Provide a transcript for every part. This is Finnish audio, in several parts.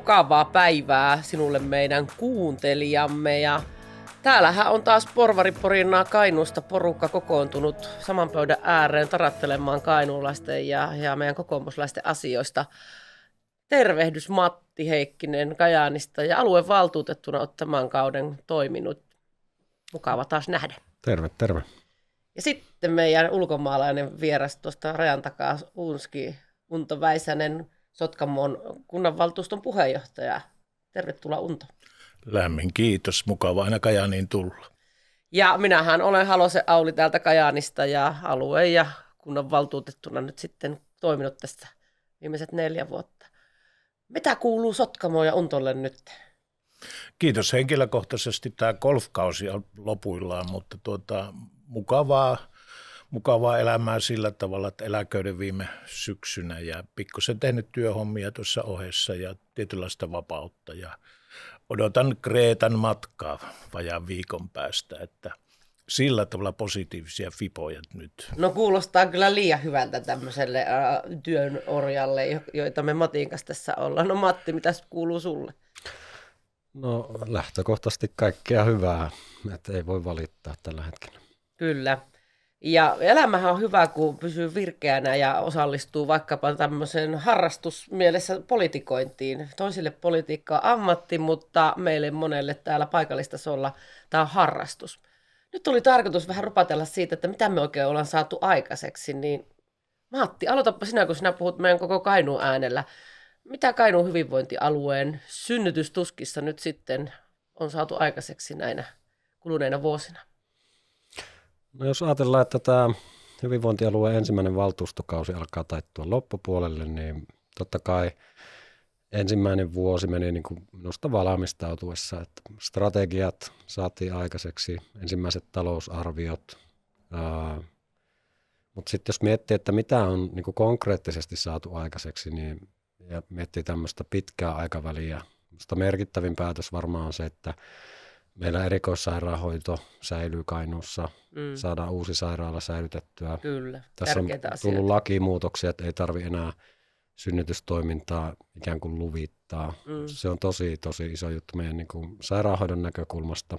mukavaa päivää sinulle meidän kuuntelijamme. Ja täällähän on taas Porvariporinaa Kainuusta porukka kokoontunut saman pöydän ääreen tarattelemaan kainuulaisten ja meidän kokoomuslaisten asioista. Tervehdys Matti Heikkinen Kajaanista ja aluevaltuutettuna olet tämän kauden toiminut. Mukava taas nähdä. Terve, terve. Ja sitten meidän ulkomaalainen vieras tuosta rajan takaa Unski Unto Väisänen, Sotkamon kunnanvaltuuston puheenjohtaja. Tervetuloa Unto. Lämmin kiitos, mukava aina Kajaaniin tulla. Ja minähän olen Halosen Auli täältä Kajaanista ja alueen ja kunnanvaltuutettuna nyt sitten toiminut tässä viimeiset 4 vuotta. Mitä kuuluu Sotkamoon ja Untolle nyt? Kiitos henkilökohtaisesti. Tämä golfkausi on lopuillaan, mutta mukavaa elämää sillä tavalla, että eläköiden viime syksynä ja pikkusen tehnyt työhommia tuossa ohessa ja tietynlaista vapautta. Ja odotan Kreetan matkaa vajaan viikon päästä, että sillä tavalla positiivisia fipoja nyt. No kuulostaa kyllä liian hyvältä tämmöiselle työn orjalle, joita me Matin kanssa tässä ollaan. No Matti, mitä kuuluu sulle? No lähtökohtaisesti kaikkea hyvää, että ei voi valittaa tällä hetkellä. Kyllä. Ja elämähän on hyvä, kun pysyy virkeänä ja osallistuu vaikkapa tämmöiseen harrastusmielessä politikointiin. Toisille politiikka on ammatti, mutta meille monelle täällä paikallistasolla tämä on harrastus. Nyt oli tarkoitus vähän rupatella siitä, että mitä me oikein ollaan saatu aikaiseksi. Niin Matti, aloitapa sinä, kun sinä puhut meidän koko Kainuun äänellä. Mitä Kainuun hyvinvointialueen synnytystuskissa nyt sitten on saatu aikaiseksi näinä kuluneina vuosina? No jos ajatellaan, että tämä hyvinvointialueen ensimmäinen valtuustokausi alkaa taittua loppupuolelle, niin totta kai ensimmäinen vuosi meni niin kuin minusta valmistautuessa, että strategiat saatiin aikaiseksi, ensimmäiset talousarviot, mutta sitten jos miettii, että mitä on niin kuin konkreettisesti saatu aikaiseksi, niin ja miettii tämmöistä pitkää aikaväliä, minusta merkittävin päätös varmaan on se, että meillä erikoissairaanhoito säilyy Kainuussa, saadaan uusi sairaala säilytettyä. Kyllä, tässä on tärkeitä tullut asioita. lakimuutoksia, että ei tarvitse enää synnytystoimintaa ikään kuin luvittaa. Se on tosi iso juttu meidän niin kuin sairaanhoidon näkökulmasta.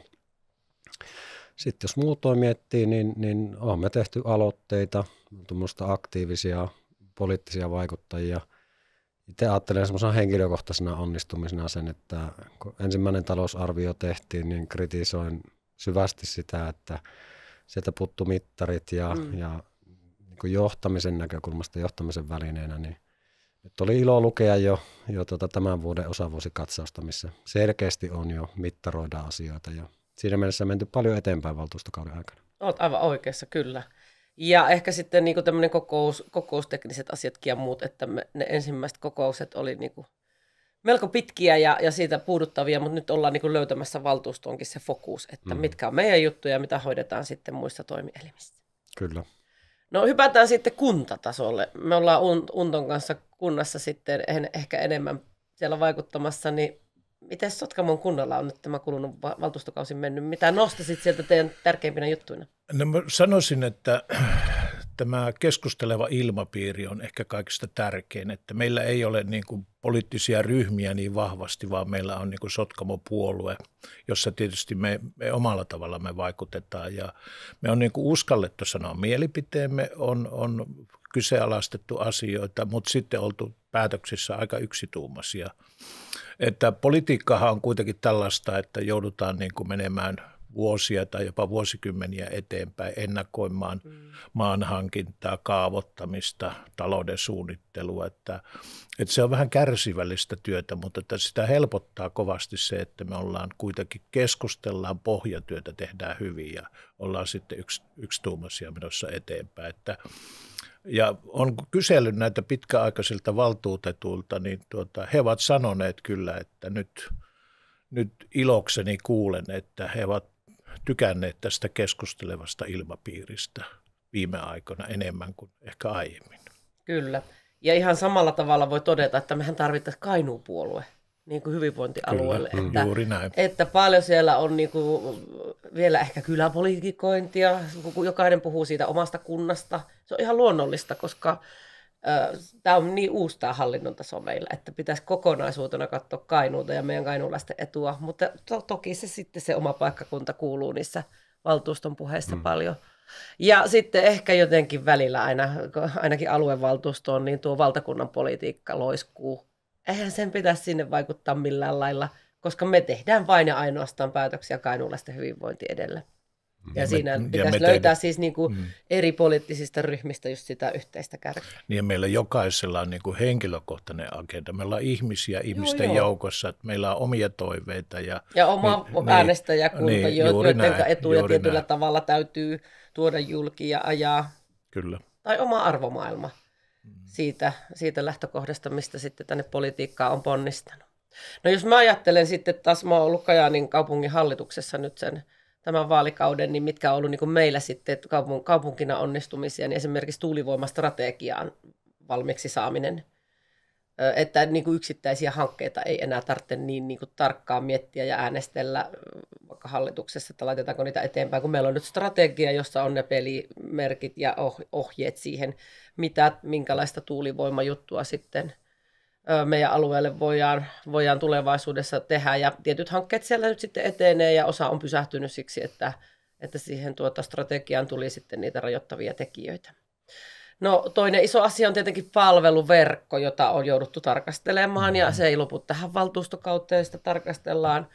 Sitten jos muutoin miettii, niin olemme tehty aloitteita, tuommoista aktiivisia poliittisia vaikuttajia. Itse ajattelen semmoisena henkilökohtaisena onnistumisena sen, että kun ensimmäinen talousarvio tehtiin, niin kritisoin syvästi sitä, että sieltä puuttuu mittarit ja niin kuin johtamisen näkökulmasta, johtamisen välineenä, niin nyt oli ilo lukea jo tämän vuoden osavuosikatsausta, missä selkeästi on jo mittaroidaan asioita ja siinä mielessä menty paljon eteenpäin valtuustokauden aikana. Olet aivan oikeassa, kyllä. Ja ehkä sitten niin tämmöinen kokoustekniset asiatkin ja muut, että ne ensimmäiset kokoukset oli niin kuin melko pitkiä ja siitä puuduttavia, mutta nyt ollaan niin kuin löytämässä valtuustoonkin se fokus, että mitkä on meidän juttuja ja mitä hoidetaan sitten muissa toimielimissä. Kyllä. No hypätään sitten kuntatasolle. Me ollaan Unton kanssa kunnassa sitten ehkä enemmän siellä vaikuttamassa, niin miten Sotkamon kunnalla on nyt tämä kulunut valtuustokausi mennyt? Mitä nostasit sieltä teidän tärkeimpinä juttuina? No mä sanoisin, että tämä keskusteleva ilmapiiri on ehkä kaikista tärkein, että meillä ei ole niin kuin poliittisia ryhmiä niin vahvasti, vaan meillä on niin kuin Sotkamo-puolue, jossa tietysti me omalla tavalla me vaikutetaan ja me on niin kuin uskallettu sanoa mielipiteemme, on kyseenalaistettu asioita, mutta sitten oltu päätöksissä aika yksituumaisia. Että politiikkahan on kuitenkin tällaista, että joudutaan niin kuin menemään vuosia tai jopa vuosikymmeniä eteenpäin ennakoimaan maanhankintaa, kaavoittamista, talouden suunnittelua. Että se on vähän kärsivällistä työtä, mutta että sitä helpottaa kovasti se, että me ollaan kuitenkin keskustellaan, pohjatyötä tehdään hyvin ja ollaan sitten yksituumaisia menossa eteenpäin. Ja on kysellyt näitä pitkäaikaisilta valtuutetuilta, niin he ovat sanoneet kyllä, että nyt ilokseni kuulen, että he ovat tykänneet tästä keskustelevasta ilmapiiristä viime aikoina enemmän kuin ehkä aiemmin. Kyllä. Ja ihan samalla tavalla voi todeta, että mehän tarvittaisiin Kainuun-puolue niin kuin hyvinvointialueelle. Kyllä, että, juuri näin. Että paljon siellä on niin kuin vielä ehkä kyläpoliitikointia, kun jokainen puhuu siitä omasta kunnasta. Se on ihan luonnollista, koska Tämä on niin uusi tämä hallinnon taso meillä, että pitäisi kokonaisuutena katsoa Kainuuta ja meidän kainuulaisten etua, mutta toki se sitten se oma paikkakunta kuuluu niissä valtuuston puheissa paljon. Ja sitten ehkä jotenkin välillä ainakin aluevaltuustoon, niin tuo valtakunnan politiikka loiskuu. Eihän sen pitäisi sinne vaikuttaa millään lailla, koska me tehdään vain ja ainoastaan päätöksiä kainuulaisten hyvinvointi edellä. Ja siinä pitäisi löytää siis niin kuin eri poliittisista ryhmistä just sitä yhteistä kärkeä. Niin ja meillä jokaisella on niin kuin henkilökohtainen agenda. Meillä on ihmisiä ihmisten joukossa, että meillä on omia toiveita. Ja oma äänestäjäkunta, joiden etuja tietyllä tavalla täytyy tuoda julki ja ajaa. Kyllä. Tai oma arvomaailma siitä lähtökohdasta, mistä sitten tänne politiikkaan on ponnistanut. No jos mä ajattelen sitten taas, mä oon ollut Kajaanin kaupungin hallituksessa nyt tämän vaalikauden, niin mitkä on ollut niin kuin meillä sitten kaupunkina onnistumisia, niin esimerkiksi tuulivoimastrategiaan valmiiksi saaminen. Että niin kuin yksittäisiä hankkeita ei enää tarvitse niin kuin tarkkaan miettiä ja äänestellä vaikka hallituksessa, että laitetaanko niitä eteenpäin, kun meillä on nyt strategia, jossa on ne pelimerkit ja ohjeet siihen, minkälaista tuulivoimajuttua sitten meidän alueelle voidaan tulevaisuudessa tehdä. Ja tietyt hankkeet siellä nyt sitten etenee ja osa on pysähtynyt siksi, että siihen strategiaan tuli sitten niitä rajoittavia tekijöitä. No toinen iso asia on tietenkin palveluverkko, jota on jouduttu tarkastelemaan ja se ei lopu tähän valtuustokauteen, sitä tarkastellaan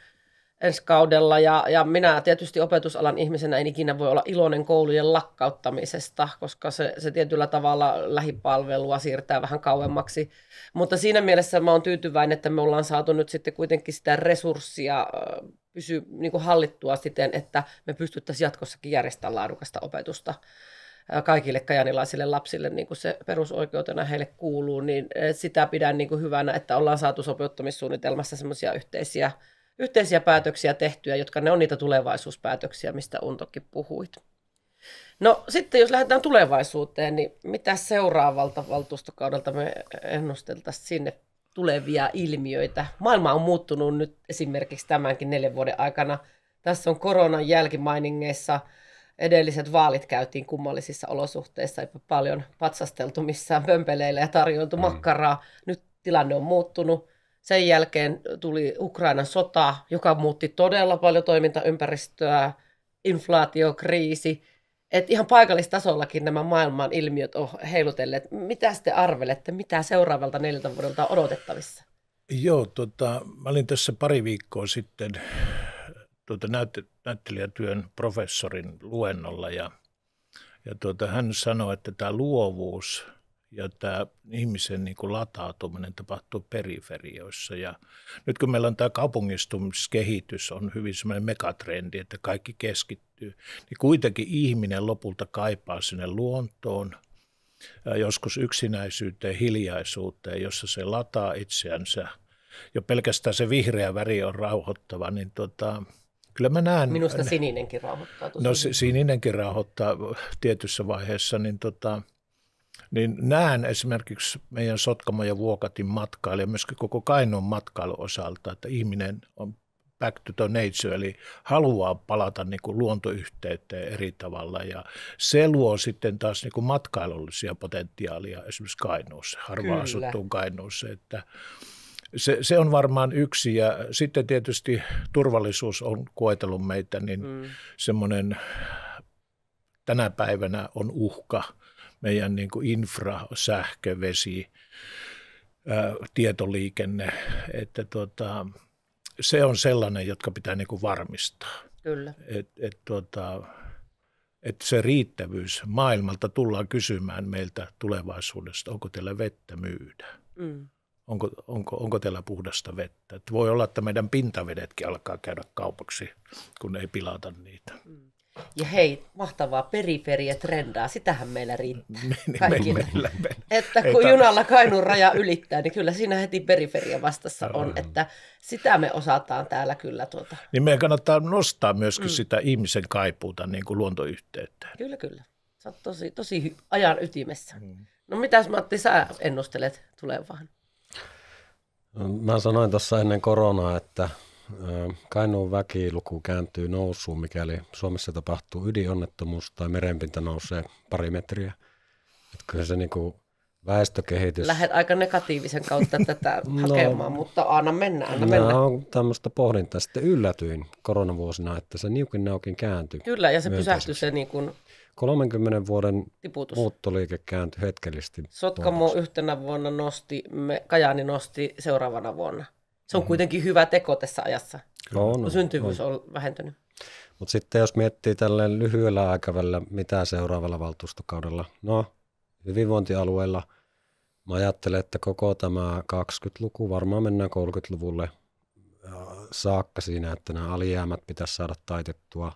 ensi kaudella. Ja minä tietysti opetusalan ihmisenä en ikinä voi olla iloinen koulujen lakkauttamisesta, koska se tietyllä tavalla lähipalvelua siirtää vähän kauemmaksi. Mutta siinä mielessä mä oon tyytyväinen, että me ollaan saatu nyt sitten kuitenkin sitä resurssia niin kuin hallittua siten, että me pystyttäisiin jatkossakin järjestämään laadukasta opetusta kaikille kajanilaisille lapsille, niin kuin se perusoikeutena heille kuuluu, niin sitä pidän niin kuin hyvänä, että ollaan saatu sopeuttamissuunnitelmassa semmoisia yhteisiä päätöksiä tehtyä, jotka ne on niitä tulevaisuuspäätöksiä, mistä Untokin puhuit. No sitten jos lähdetään tulevaisuuteen, niin mitä seuraavalta valtuustokaudelta me ennusteltaisiin sinne tulevia ilmiöitä? Maailma on muuttunut nyt esimerkiksi tämänkin 4 vuoden aikana. Tässä on koronan jälkimainingeissa. Edelliset vaalit käytiin kummallisissa olosuhteissa, ei paljon patsasteltu missään pömpeleillä ja tarjoiltu makkaraa. Nyt tilanne on muuttunut. Sen jälkeen tuli Ukrainan sota, joka muutti todella paljon toimintaympäristöä, inflaatiokriisi. Et ihan paikallistasollakin nämä maailman ilmiöt on heilutelleet. Mitä te arvelette, mitä seuraavalta 4 vuodelta on odotettavissa? Joo, mä olin tässä pari viikkoa sitten näyttelijätyön professorin luennolla ja hän sanoi, että tämä luovuus ja tämä ihmisen niin kuin latautuminen tapahtuu periferioissa. Ja nyt kun meillä on tämä kaupungistumiskehitys, on hyvin semmoinen megatrendi, että kaikki keskittyy, niin kuitenkin ihminen lopulta kaipaa sinne luontoon, joskus yksinäisyyteen, hiljaisuuteen, jossa se lataa itseänsä. Jo pelkästään se vihreä väri on rauhoittava, niin kyllä mä näen. Minusta sininenkin rauhoittaa. No sininenkin rauhoittaa tietyssä vaiheessa, niin näen esimerkiksi meidän Sotkamo ja Vuokatin matkailu ja myöskin koko Kainuun matkailun osalta, että ihminen on back to the nature, eli haluaa palata niin kuin luontoyhteyteen eri tavalla ja se luo sitten taas niin kuin matkailullisia potentiaalia esimerkiksi Kainuussa, harvaan asuttuun Kainuussa, että se on varmaan yksi ja sitten tietysti turvallisuus on koetellut meitä, niin semmoinen tänä päivänä on uhka meidän niin kuin infra, sähkö, vesi, tietoliikenne, että se on sellainen, jotka pitää niin kuin varmistaa. Kyllä. Että se riittävyys maailmalta tullaan kysymään meiltä tulevaisuudesta, onko teillä vettä myydä? Onko teillä puhdasta vettä? Että voi olla, että meidän pintavedetkin alkaa käydä kaupaksi, kun ei pilata niitä. Ja hei, mahtavaa periferia trendaa, sitähän meillä riittää kaikille. Että kun junalla Kainuun raja ylittää, niin kyllä siinä heti periferia vastassa on, että sitä me osataan täällä kyllä. Niin meidän kannattaa nostaa myöskin sitä ihmisen kaipuuta niin kuin luontoyhteyteen. Kyllä. Sä oot tosi ajan ytimessä. No mitäs Matti, sä ennustelet tulevaan? Mä sanoin tuossa ennen koronaa, että Kainuun väkiluku kääntyy nousuun, mikäli Suomessa tapahtuu ydinonnettomuus tai merenpinta nousee 2 metriä. Että kyllä se niinku väestökehitys. Lähdet aika negatiivisen kautta tätä hakemaan, mutta anna mennä. On tämmöistä pohdintaa. Sitten yllätyin koronavuosina, että se niukin naukin kääntyi. Kyllä, ja se pysähtyi se niin kuin 30 vuoden tiputus. Muuttoliike kääntyi hetkellisesti. Sotkamo yhtenä vuonna nosti, Kajaani nosti seuraavana vuonna. Se on kuitenkin hyvä teko tässä ajassa. Syntyvyys on vähentynyt. Mutta sitten jos miettii tälleen lyhyellä aikavälillä, mitä seuraavalla valtuustokaudella, hyvinvointialueella, mä ajattelen, että koko tämä 20-luku, varmaan mennään 30-luvulle saakka siinä, että nämä alijäämät pitäisi saada taitettua.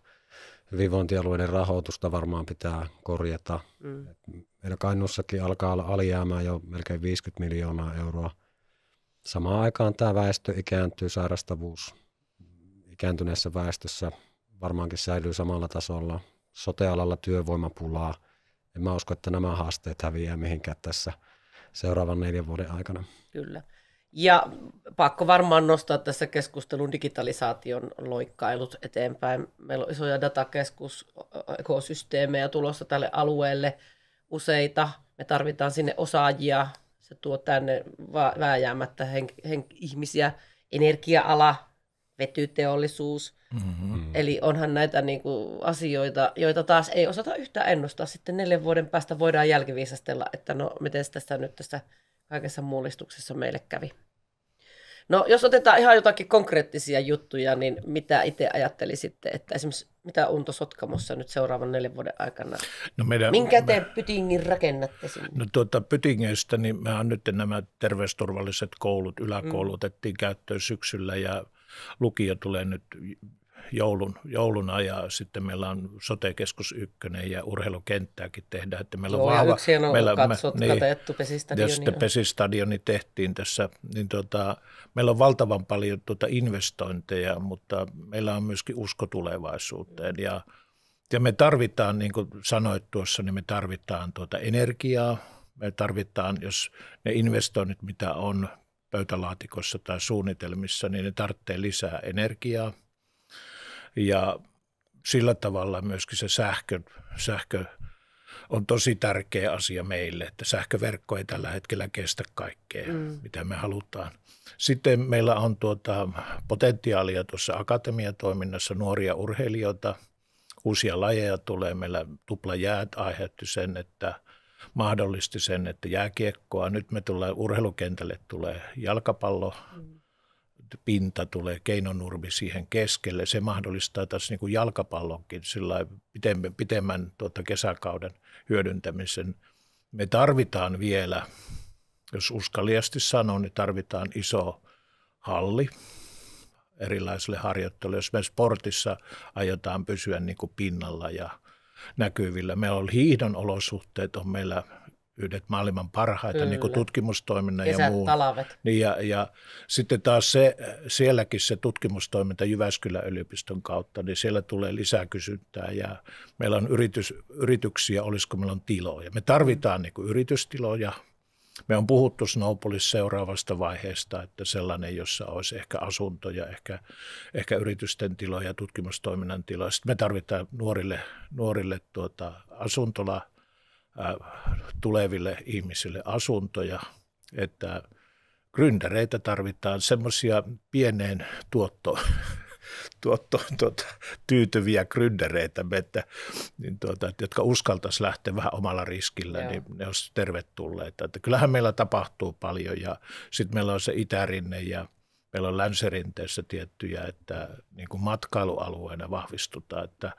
Hyvinvointialueiden rahoitusta varmaan pitää korjata. Meillä Kainuussakin alkaa olla alijäämää jo melkein 50 miljoonaa euroa. Samaan aikaan tämä väestö ikääntyy, sairastavuus ikääntyneessä väestössä varmaankin säilyy samalla tasolla. Sote-alalla työvoimapulaa. En mä usko, että nämä haasteet häviää mihinkään tässä seuraavan 4 vuoden aikana. Kyllä. Ja pakko varmaan nostaa tässä keskustelun digitalisaation loikkailut eteenpäin. Meillä on isoja datakeskusekosysteemejä tulossa tälle alueelle useita. Me tarvitaan sinne osaajia. Se tuo tänne vääjäämättä ihmisiä. Energia-ala, vetyteollisuus. Eli onhan näitä niinku asioita, joita taas ei osata yhtään ennustaa. Sitten 4 vuoden päästä voidaan jälkiviisastella, että no miten tässä nyt tässä kaikessa mullistuksessa meille kävi. No jos otetaan ihan jotakin konkreettisia juttuja, niin mitä itse ajattelisitte, että esimerkiksi mitä Unto Sotkamossa nyt seuraavan 4 vuoden aikana? Minkä te Pytingin rakennatte sinne? No Pytingeistä, niin mehän nyt nämä terveysturvalliset koulut, yläkoulut otettiin käyttöön syksyllä ja lukio tulee nyt jouluna ja sitten meillä on sote-keskus 1 ja urheilukenttääkin tehdään. Että meillä on vahva, yksi hieno katettu pesistadioni. Ja sitten pesistadioni tehtiin tässä, niin meillä on valtavan paljon investointeja, mutta meillä on myöskin usko tulevaisuuteen ja me tarvitaan, niin kuin sanoit tuossa, niin me tarvitaan energiaa, me tarvitaan, jos ne investoinnit, mitä on pöytälaatikossa tai suunnitelmissa, niin ne tarvitsee lisää energiaa. Ja sillä tavalla myöskin se sähkö on tosi tärkeä asia meille, että sähköverkko ei tällä hetkellä kestä kaikkea, mitä me halutaan. Sitten meillä on potentiaalia tuossa akatemiatoiminnassa, nuoria urheilijoita, uusia lajeja tulee. Meillä tuplajäät aiheutti sen, että mahdollisti sen, että jääkiekkoa. Nyt me tulee urheilukentälle tulee jalkapallo. Pinta tulee keinonurmi siihen keskelle. Se mahdollistaa taas niin kuin jalkapallonkin pitemmän kesäkauden hyödyntämisen. Me tarvitaan vielä, jos uskaliasti sanon, niin tarvitaan iso halli erilaisille harjoitteluille. Jos me sportissa aiotaan pysyä niin kuin pinnalla ja näkyvillä. Meillä on hiihdon olosuhteet, on meillä yhdet maailman parhaita niin kuin tutkimustoiminnan ja muun. Niin ja sitten taas sielläkin se tutkimustoiminta Jyväskylän yliopiston kautta, niin siellä tulee lisää kysyntää ja meillä on yrityksiä, olisiko meillä on tiloja. Me tarvitaan niin kuin yritystiloja. Me on puhuttu Snowballissa seuraavasta vaiheesta, että sellainen, jossa olisi ehkä asuntoja, ehkä yritysten tiloja, tutkimustoiminnan tiloja. Sitten me tarvitaan nuorille asuntola, tuleville ihmisille asuntoja, että gründereitä tarvitaan, semmoisia pieneen tyytyviä gründereitä, jotka uskaltaisi lähteä vähän omalla riskillä, niin ne olisi tervetulleita. Että kyllähän meillä tapahtuu paljon ja sitten meillä on se itärinne ja meillä on länsirinteessä tiettyjä, että niin kuin matkailualueena vahvistutaan. Että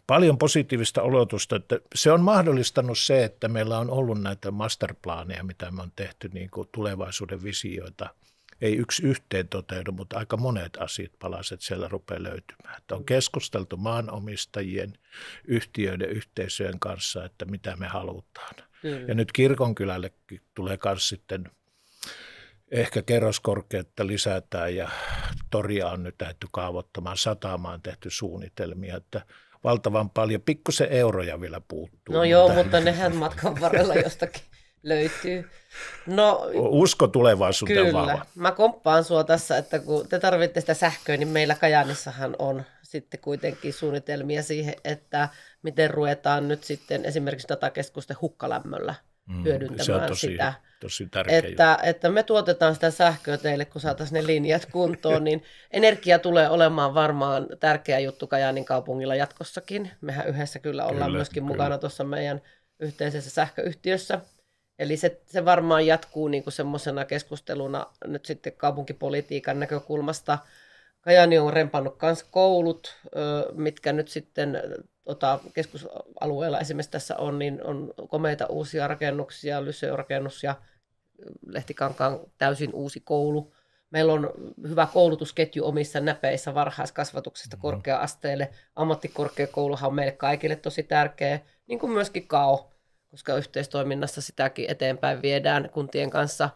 paljon positiivista odotusta, että se on mahdollistanut se, että meillä on ollut näitä masterplaaneja, mitä me on tehty niin kuin tulevaisuuden visioita. Ei yksi yhteen toteudu, mutta aika monet asiat palaset siellä rupeaa löytymään. Että on keskusteltu maanomistajien, yhtiöiden, yhteisöjen kanssa, että mitä me halutaan. Ja nyt Kirkonkylälle tulee myös sitten ehkä kerroskorkeutta lisätään ja toria on nyt lähdetty kaavoittamaan, satamaan on tehty suunnitelmia, että valtavan paljon, pikkusen euroja vielä puuttuu. No joo, mutta nehän matkan varrella jostakin löytyy. No, usko tulevaisuuteen vahva. Kyllä, mä komppaan sua tässä, että kun te tarvitte sitä sähköä, niin meillä Kajaanissahan on sitten kuitenkin suunnitelmia siihen, että miten ruvetaan nyt sitten esimerkiksi datakeskusten hukkalämmöllä hyödyntämään sitä. Tosi tärkeä että me tuotetaan sitä sähköä teille, kun saataisiin ne linjat kuntoon, niin energia tulee olemaan varmaan tärkeä juttu Kajaanin kaupungilla jatkossakin. Mehän yhdessä kyllä ollaan myöskin mukana tuossa meidän yhteisessä sähköyhtiössä. Eli se varmaan jatkuu niin kuin semmoisena keskusteluna nyt sitten kaupunkipolitiikan näkökulmasta. Kajaani on rempannut myös koulut, mitkä nyt sitten keskusalueella esimerkiksi tässä on, niin on komeita uusia rakennuksia, Lyseorakennus ja Lehtikankaan täysin uusi koulu. Meillä on hyvä koulutusketju omissa näpeissä varhaiskasvatuksesta korkea-asteelle. Ammattikorkeakouluhan on meille kaikille tosi tärkeä, niin kuin myöskin KAO, koska yhteistoiminnassa sitäkin eteenpäin viedään kuntien kanssa.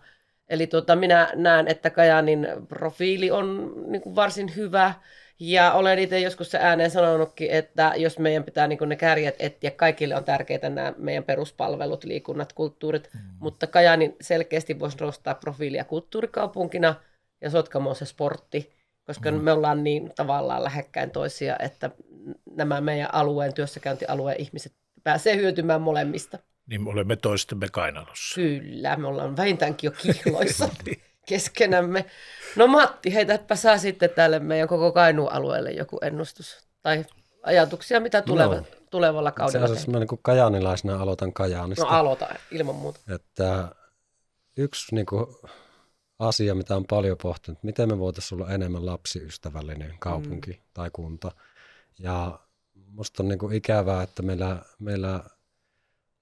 Eli minä näen, että Kajaanin profiili on niin kuin varsin hyvä, ja olen itse joskus se ääneen sanonutkin, että jos meidän pitää niin kuin ne kärjet etsiä, kaikille on tärkeitä nämä meidän peruspalvelut, liikunnat, kulttuurit, mutta Kajaani selkeästi voisi nostaa profiilia kulttuurikaupunkina, ja Sotkamo on se sportti, koska me ollaan niin tavallaan lähekkäin toisia, että nämä meidän alueen, työssäkäyntialueen ihmiset pääsee hyötymään molemmista. Niin me olemme toistemme kainalossa. Kyllä, me ollaan vähintäänkin jo kihloissa keskenämme. No Matti, heitäpä sä sitten tälle meidän koko Kainuun alueelle joku ennustus tai ajatuksia, mitä tulevalla kaudella tehdään. Mä niin kuin kajaanilaisena aloitan Kajaanista. No aloita, ilman muuta. Että yksi niin kuin asia, mitä on paljon pohtinut, miten me voitaisiin olla enemmän lapsiystävällinen kaupunki tai kunta. Ja musta on niin kuin ikävää, että meillä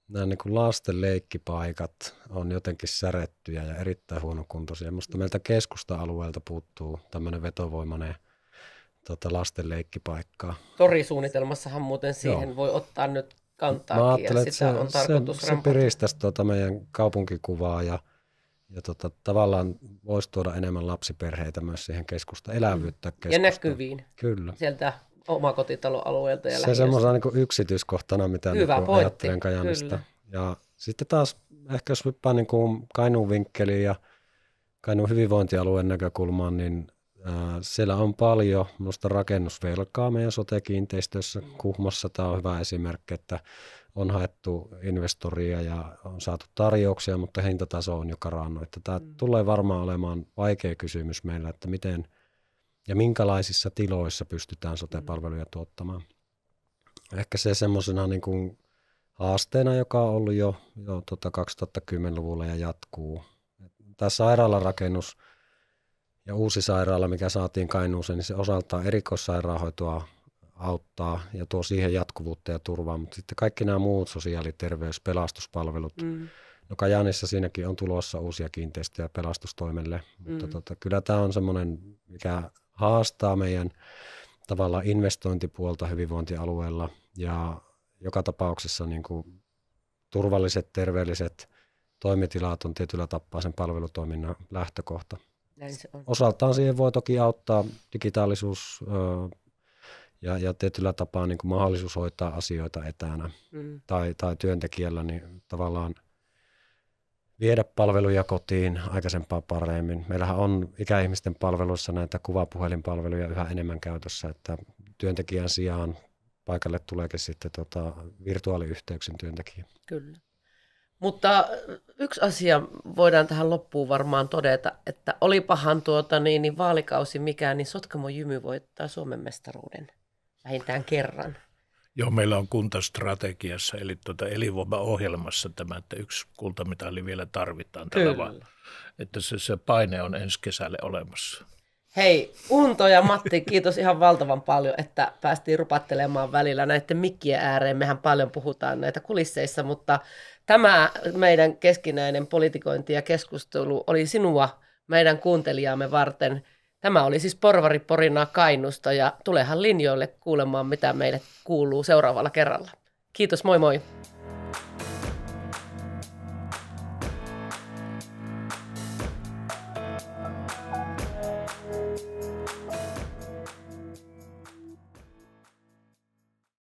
nämä niin kuin lasten leikkipaikat on jotenkin särettyjä ja erittäin huonokuntoisia. Musta meiltä keskusta-alueelta puuttuu tämmöinen vetovoimainen lasten leikkipaikkaa. Torisuunnitelmassahan muuten siihen voi ottaa nyt kantaakin. Mä ajattelen, että sitä on tarkoitus se piristäisi meidän kaupunkikuvaa ja tavallaan voisi tuoda enemmän lapsiperheitä myös siihen keskusta, elävyyttä keskustaan. Ja näkyviin. Kyllä. Sieltä omakotitaloalueelta ja se semmoisena niin yksityiskohtana, mitä niin ajattelen Kajaanista. Ja sitten taas ehkä jos hyppää niin kuin Kainuun vinkkeliin ja Kainuun hyvinvointialueen näkökulmaan, niin siellä on paljon minusta rakennusvelkaa meidän sote-kiinteistöissä. Kuhmossa tämä on hyvä esimerkki, että on haettu investoria ja on saatu tarjouksia, mutta hintataso on jo karannut. Tämä tulee varmaan olemaan vaikea kysymys meillä, että miten ja minkälaisissa tiloissa pystytään sote-palveluja tuottamaan. Ehkä se semmoisena niin kuin haasteena, joka on ollut jo 2010-luvulla ja jatkuu. Tämä sairaalarakennus ja uusi sairaala, mikä saatiin Kainuuseen, niin se osaltaan erikoissairaanhoitoa auttaa ja tuo siihen jatkuvuutta ja turvaa, mutta sitten kaikki nämä muut sosiaali-, terveys-, pelastuspalvelut. No Kajaanissa siinäkin on tulossa uusia kiinteistöjä pelastustoimelle, mutta kyllä tämä on semmoinen, mikä haastaa meidän tavallaan investointipuolta hyvinvointialueella ja joka tapauksessa niin kuin turvalliset, terveelliset toimitilat on tietyllä tapaa sen palvelutoiminnan lähtökohta. Näin se on. Osaltaan siihen voi toki auttaa digitaalisuus ja tietyllä tapaa niin kuin mahdollisuus hoitaa asioita etänä tai työntekijällä niin tavallaan viedä palveluja kotiin aikaisempaa paremmin. Meillähän on ikäihmisten palveluissa näitä kuvapuhelinpalveluja yhä enemmän käytössä, että työntekijän sijaan paikalle tuleekin sitten virtuaaliyhteyksin työntekijä. Kyllä. Mutta yksi asia voidaan tähän loppuun varmaan todeta, että olipahan niin vaalikausi mikään, niin Sotkamo Jymy voittaa Suomen mestaruuden vähintään kerran. Joo, meillä on kuntastrategiassa, eli elinvoimaohjelmassa tämä, että yksi kultamitali vielä tarvitaan. Että se paine on ensi kesälle olemassa. Hei, Unto ja Matti, kiitos ihan valtavan paljon, että päästiin rupattelemaan välillä näiden mikkien ääreen. Mehän paljon puhutaan näitä kulisseissa, mutta tämä meidän keskinäinen politikointi ja keskustelu oli sinua, meidän kuuntelijaamme varten. Tämä oli siis Porvari Porinaa Kainuusta ja tulehan linjoille kuulemaan, mitä meille kuuluu seuraavalla kerralla. Kiitos, moi moi!